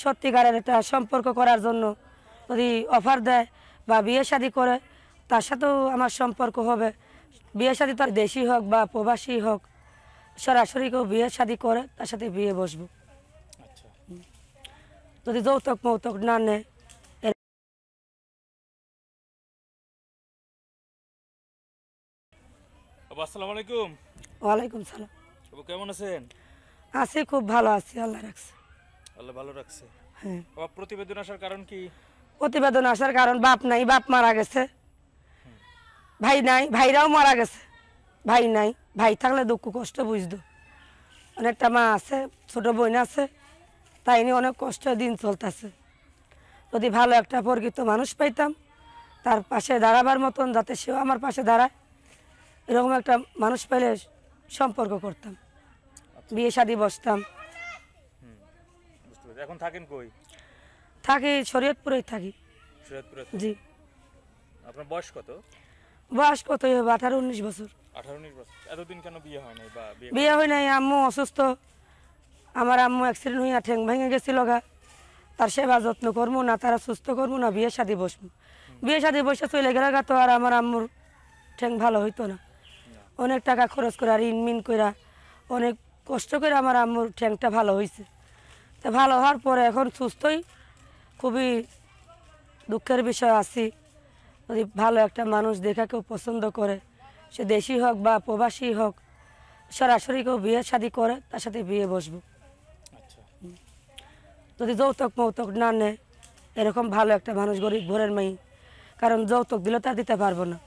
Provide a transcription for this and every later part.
সত্যিকারের একটা সম্পর্ক করার জন্য যদি অফার দেয় বা বিয়ে শাদী করে, তার সাথেও আমার সম্পর্ক হবে। বিয়ে শাদী তো দেশি হোক বা প্রবাসী হোক, সরাসরি কেউ বিয়ে শাদী করে তার সাথে বিয়ে বসবো। আচ্ছা, যদি যৌতুক মৌতুক না নেয়। আসসালামু আলাইকুম। ওয়ালাইকুম সালাম। আপু কেমন আছেন? আছি, খুব ভালো আছি, আল্লাহ রাখছে। আল্লাহ ভালো রাখছে। হ্যাঁ, বাবা, প্রতিবেদন আসার কারণ কি? প্রতিবেদন আসার কারণ বাপ নাই, বাপ মারা গেছে। ভাই নাই, ভাইরাও মারা গেছে। ভাই নাই, ভাই থাকলে দুঃখ কষ্ট বুঝতো। অনেকটা মা আছে, ছোট বোন আছে, তাই নিয়ে অনেক কষ্ট দিন চলতেছে। যদি ভালো একটা প্রকৃত মানুষ পাইতাম তার পাশে দাঁড়াবার মতন, যাতে সেও আমার পাশে দাঁড়ায়, এরকম একটা মানুষ পেলে সম্পর্ক করতাম, বিয়ে শাদী বসতাম। বুঝতে পেরেছি। এখন থাকেন কই? থাকি শরীয়তপুরেই থাকি। শরীয়তপুরে? জি। আপনার বয়স কত? বয়স কতই হবে, 18-19 বছর। 18-19 বছর। এতদিন কেন বিয়ে হয় নাই বা বিয়ে হয় নাই, আম্মু অসুস্থ। আমার আম্মু অ্যাক্সিডেন্ট হইয়া ঠ্যাং ভেঙে গেছিল গা। তার সেবা যত্ন করবো না, তারা সুস্থ করবো না, বিয়ে শাদী বসবো। বিয়ে শাদী বসে চলে গেলে গা, তো আর আমার আম্মুর ঠ্যাং ভালো হইতো না। অনেক টাকা খরচ করে, ঋণ মিন করে, অনেক কষ্ট করে আমার আম্মুর ঠ্যাংটা ভালো হয়েছে। তো ভালো হওয়ার পরে এখন সুস্থই, খুবই দুঃখের বিষয় আছি। যদি ভালো একটা মানুষ দেখা কেউ পছন্দ করে, সে দেশি হোক বা প্রবাসী হোক, সরাসরি কেউ বিয়ে শাদী করে তার সাথে বিয়ে বসবো। আচ্ছা, যদি যৌতুক মৌতুক না নেয়, এরকম ভালো একটা মানুষ, গরিব ঘরের মেয়ে, কারণ যৌতুক দিলে তা দিতে পারবো না।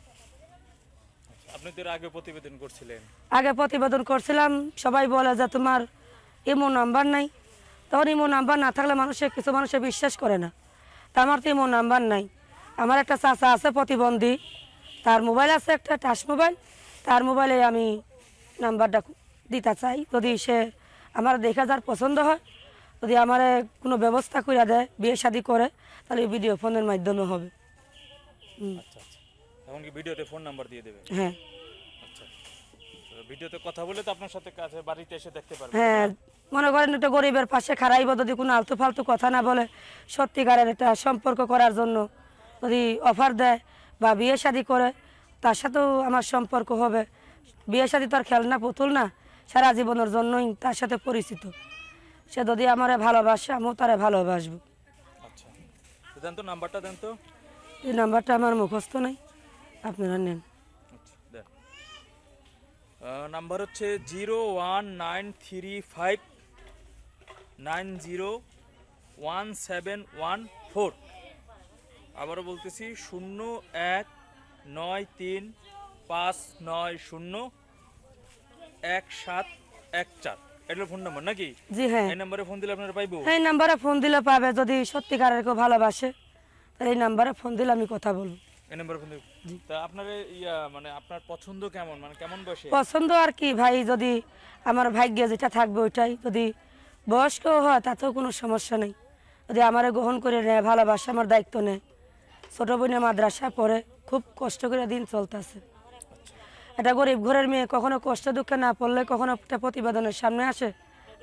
আপনি তো এর আগে প্রতিবেদন করছিলেন। আগে প্রতিবেদন করছিলাম, সবাই বলে যে তোমার ইমো নাম্বার নাই। তখন ইমো নাম্বার না থাকলে কিছু মানুষে বিশ্বাস করে না। তা আমার তো ইমো নাম্বার নাই। আমার একটা চাচা আছে প্রতিবন্ধী, তার মোবাইল আছে একটা টাচ মোবাইল, তার মোবাইলে আমি নাম্বারটা দিতে চাই। যদি সে আমার দেখা যার পছন্দ হয়, যদি আমার কোনো ব্যবস্থা করে দেয়, বিয়ে শাদী করে, তাহলে ভিডিও ফোনের মাধ্যমে হবে। আচ্ছা আচ্ছা, এখন কি ভিডিওতে ফোন নাম্বার দিয়ে দেবে? হ্যাঁ আচ্ছা, তো ভিডিওতে কথা বলে তো আপনার সাথে কাছে বাড়িতে এসে দেখতে পারবে। হ্যাঁ, মনে করেন একটা গরিবের পাশে খারাইব, যদি কোনো আলতু ফালতু কথা না বলে, সত্যিকারের একটা সম্পর্ক করার জন্য যদি অফার দেয় বা বিয়ে শাদী করে, তার সাথেও আমার সম্পর্ক হবে। বিয়ে শাদী তো আর খেলনা পুতুল না, সারা জীবনের জন্যই তার সাথে পরিচিত। সে যদি আমারে ভালোবাসে, আমিও তারে ভালোবাসবো। আচ্ছা, তো দেন তো নাম্বারটা দেন তো। এই নাম্বারটা আমার মুখস্থ নাই, আপনারা নেন। আচ্ছা, দেন। নাম্বার হচ্ছে 01935901714। আবারও বলতেছি 019359011714। এটা ফোন নাম্বার নাকি? জি হ্যাঁ, এই নাম্বারে ফোন দিলে আপনারা পাইবো? এই নাম্বারে ফোন দিলে পাবে। যদি সত্যিকারের কেউ ভালোবাসে, তাহলে এই নাম্বারে ফোন দিলে আমি কথা বলবো। এই নাম্বারে ফোন দিলে। তা আপনার মানে আপনার পছন্দ কেমন, মানে কেমন বয়সে? পছন্দ আর কি ভাই, যদি আমার ভাগ্যে যেটা থাকবে ওইটাই। যদি বয়স্ক হয় তাতেও কোনো সমস্যা নেই। যদি আমারে গ্রহণ করে নেয়, ভালোবাসা, আমার দায়িত্ব নেয়। ছোটো বোনে মাদ্রাসা পড়ে, খুব কষ্ট করে দিন চলতেছে। একটা গরিব ঘরের মেয়ে কখনো কষ্ট দুঃখে না পড়লে কখনো একটা প্রতিবেদনের সামনে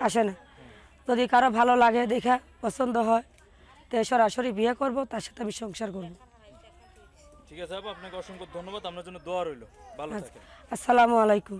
আসে না। যদি কারো ভালো লাগে, দেখা পছন্দ হয়, তো সরাসরি বিয়ে করব, তার সাথে আমি সংসার করব। ঠিক আছে আপু, আপনাকে অসংখ্য ধন্যবাদ। আপনার জন্য দোয়া রইল। ভালো থাকেন। আসসালামু আলাইকুম।